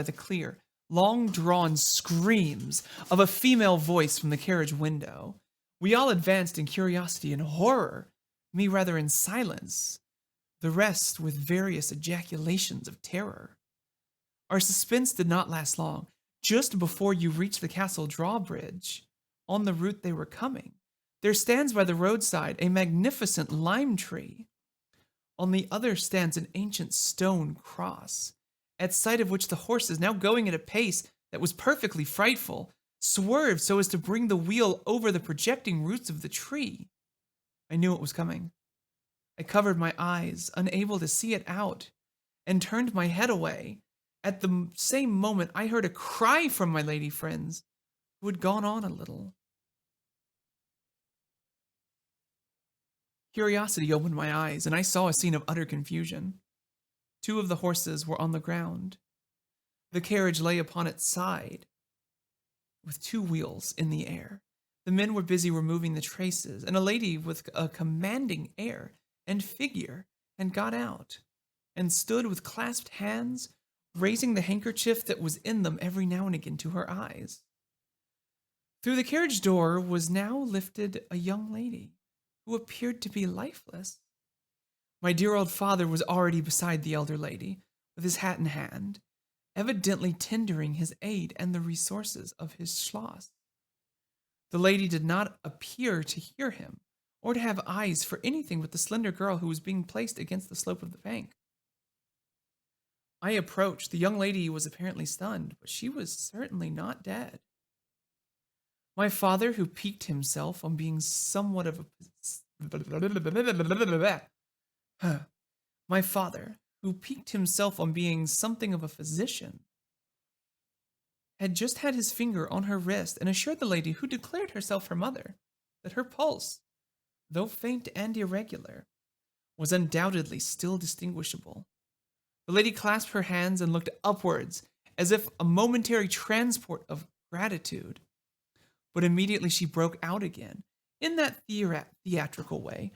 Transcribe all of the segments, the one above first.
the clear, long-drawn screams of a female voice from the carriage window. We all advanced in curiosity and horror, me rather in silence, the rest with various ejaculations of terror. Our suspense did not last long. Just before you reach the castle drawbridge, on the route they were coming, there stands by the roadside a magnificent lime tree. On the other stands an ancient stone cross, at sight of which the horses, now going at a pace that was perfectly frightful, swerved so as to bring the wheel over the projecting roots of the tree. I knew it was coming. I covered my eyes, unable to see it out, and turned my head away. At the same moment, I heard a cry from my lady friends, who had gone on a little. Curiosity opened my eyes, and I saw a scene of utter confusion. 2 of the horses were on the ground. The carriage lay upon its side, with 2 wheels in the air. The men were busy removing the traces, and a lady with a commanding air and figure had got out, and stood with clasped hands, raising the handkerchief that was in them every now and again to her eyes. Through the carriage door was now lifted a young lady, who appeared to be lifeless. My dear old father was already beside the elder lady, with his hat in hand, evidently tendering his aid and the resources of his schloss. The lady did not appear to hear him, or to have eyes for anything but the slender girl who was being placed against the slope of the bank. I approached. The young lady was apparently stunned, but she was certainly not dead. My father, who piqued himself on being somewhat of a my father, who piqued himself on being something of a physician, had just had his finger on her wrist and assured the lady, who declared herself her mother, that her pulse, though faint and irregular, was undoubtedly still distinguishable. The lady clasped her hands and looked upwards, as if a momentary transport of gratitude. But immediately she broke out again, in that theatrical way,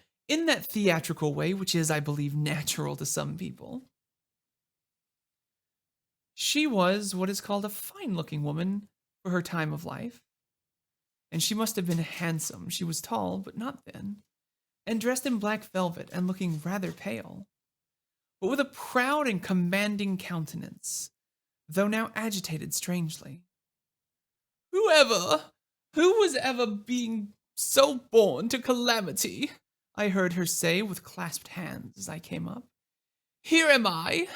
which is, I believe, natural to some people. She was what is called a fine-looking woman for her time of life, and she must have been handsome. She was tall, but not thin, and dressed in black velvet and looking rather pale, but with a proud and commanding countenance, though now agitated strangely. Who was ever being so born to calamity? I heard her say with clasped hands as I came up. Here am I,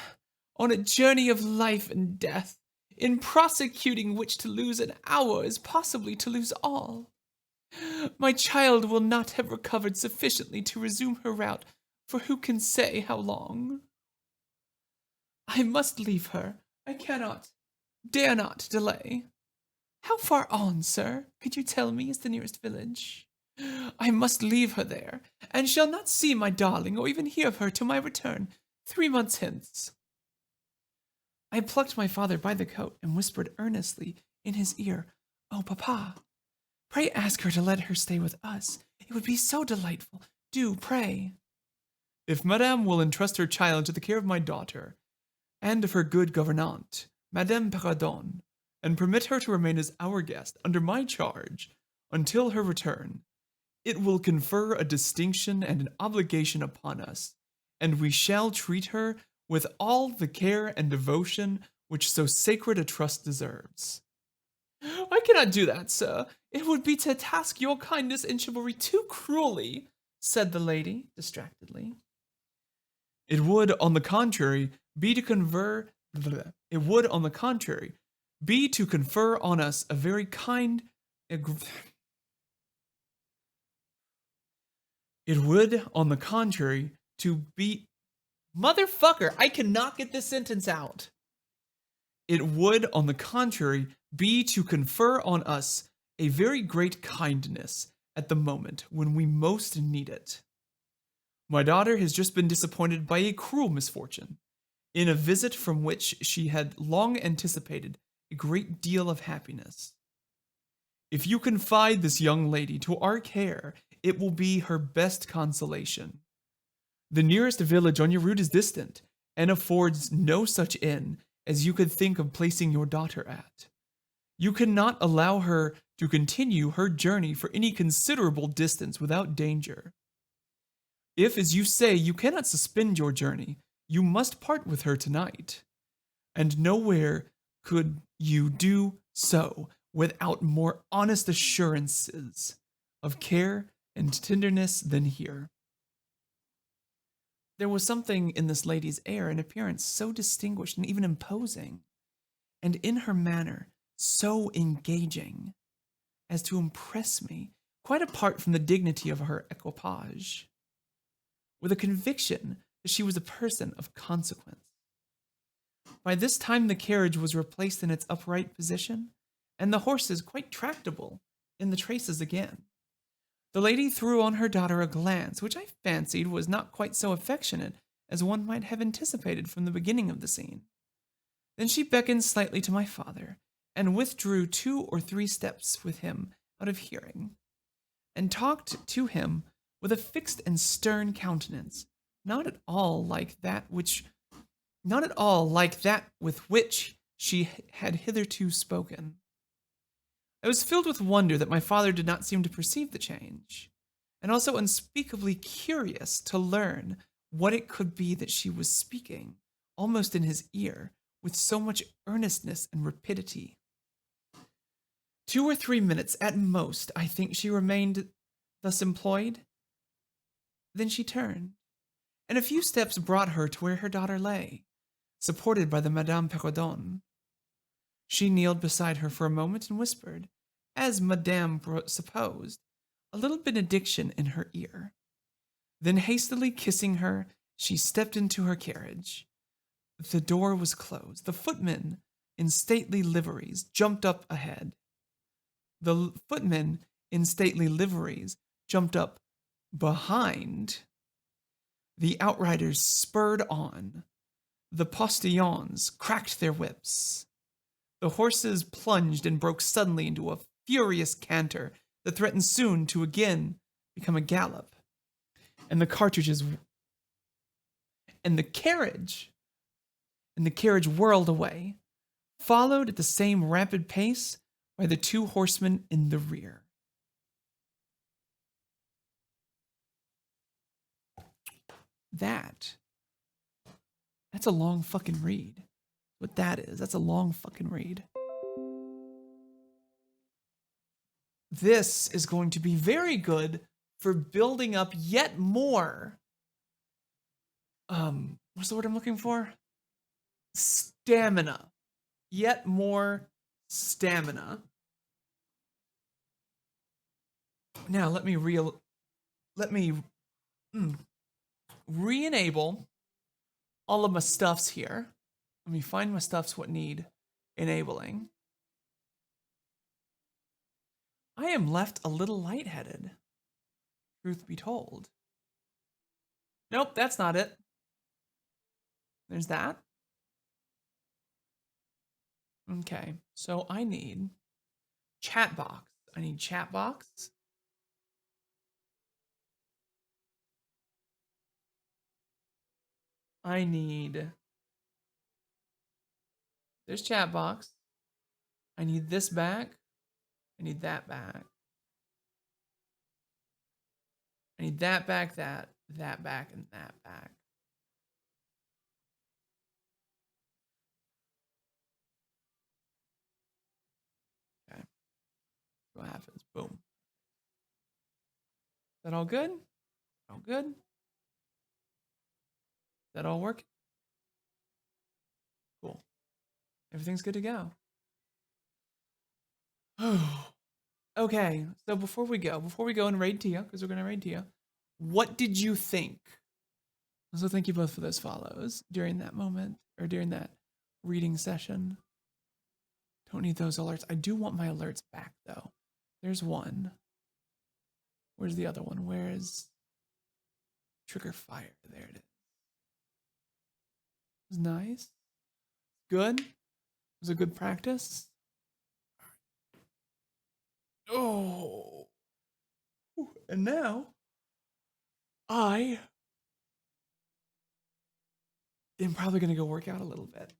on a journey of life and death, in prosecuting which to lose an hour is possibly to lose all. My child will not have recovered sufficiently to resume her route for who can say how long. I must leave her. I cannot, dare not delay. How far on, sir, could you tell me is the nearest village? I must leave her there, and shall not see my darling or even hear of her till my return, 3 months hence. I plucked my father by the coat and whispered earnestly in his ear, Oh, papa, pray ask her to let her stay with us. It would be so delightful. Do, pray. If madame will entrust her child to the care of my daughter, and of her good gouvernante, Madame Perrodon, and permit her to remain as our guest under my charge until her return, it will confer a distinction and an obligation upon us, and we shall treat her with all the care and devotion which so sacred a trust deserves. I cannot do that, sir. It would be to task your kindness and chivalry too cruelly, said the lady, distractedly. It would, on the contrary, be to confer on us a very kind. It would, on the contrary, to be. Motherfucker, I cannot get this sentence out. It would, on the contrary, be to confer on us a very great kindness at the moment when we most need it. My daughter has just been disappointed by a cruel misfortune, in a visit from which she had long anticipated a great deal of happiness. If you confide this young lady to our care, it will be her best consolation. The nearest village on your route is distant, and affords no such inn, as you could think of placing your daughter at. You cannot allow her to continue her journey for any considerable distance without danger. If, as you say, you cannot suspend your journey, you must part with her tonight. And nowhere could you do so without more honest assurances of care and tenderness than here. There was something in this lady's air and appearance so distinguished and even imposing, and in her manner so engaging, as to impress me, quite apart from the dignity of her equipage, with a conviction that she was a person of consequence. By this time the carriage was replaced in its upright position, and the horses quite tractable in the traces again. The lady threw on her daughter a glance which I fancied was not quite so affectionate as one might have anticipated from the beginning of the scene. Then she beckoned slightly to my father, and withdrew 2 or 3 steps with him out of hearing, and talked to him with a fixed and stern countenance, not at all like that with which she had hitherto spoken. I was filled with wonder that my father did not seem to perceive the change, and also unspeakably curious to learn what it could be that she was speaking, almost in his ear, with so much earnestness and rapidity. 2 or 3 minutes at most, I think, she remained thus employed. Then she turned, and a few steps brought her to where her daughter lay, supported by the Madame Perrodon. She kneeled beside her for a moment and whispered, as Madame supposed, a little benediction in her ear. Then hastily kissing her, she stepped into her carriage. The door was closed. The footmen in stately liveries jumped up ahead. The footmen in stately liveries jumped up behind. The outriders spurred on. The postilions cracked their whips. The horses plunged and broke suddenly into a furious canter that threatened soon to again become a gallop. And the carriage whirled away, followed at the same rapid pace by the 2 horsemen in the rear. That's a long fucking read. What that is, that's a long fucking read. This is going to be very good for building up yet more, what's the word I'm looking for? Stamina. Yet more stamina. Now let me re-enable all of my stuffs here. Let me find my stuffs what need enabling. I am left a little lightheaded, truth be told. Nope, that's not it. There's that. Okay, so I need chat box. I need chat box. I need... There's chat box. I need this back. I need that back. I need that back, that back, and that back. Okay. What happens? Boom. Is that all good? All good? Is that all working? Cool. Everything's good to go. Okay, so before we go and raid Tia, because we're going to raid Tia, what did you think? So thank you both for those follows during that moment, or during that reading session. Don't need those alerts. I do want my alerts back, though. There's one. Where's the other one? Where is trigger fire? There it is. It was nice. Good. It was a good practice. Oh. And now I am probably going to go work out a little bit.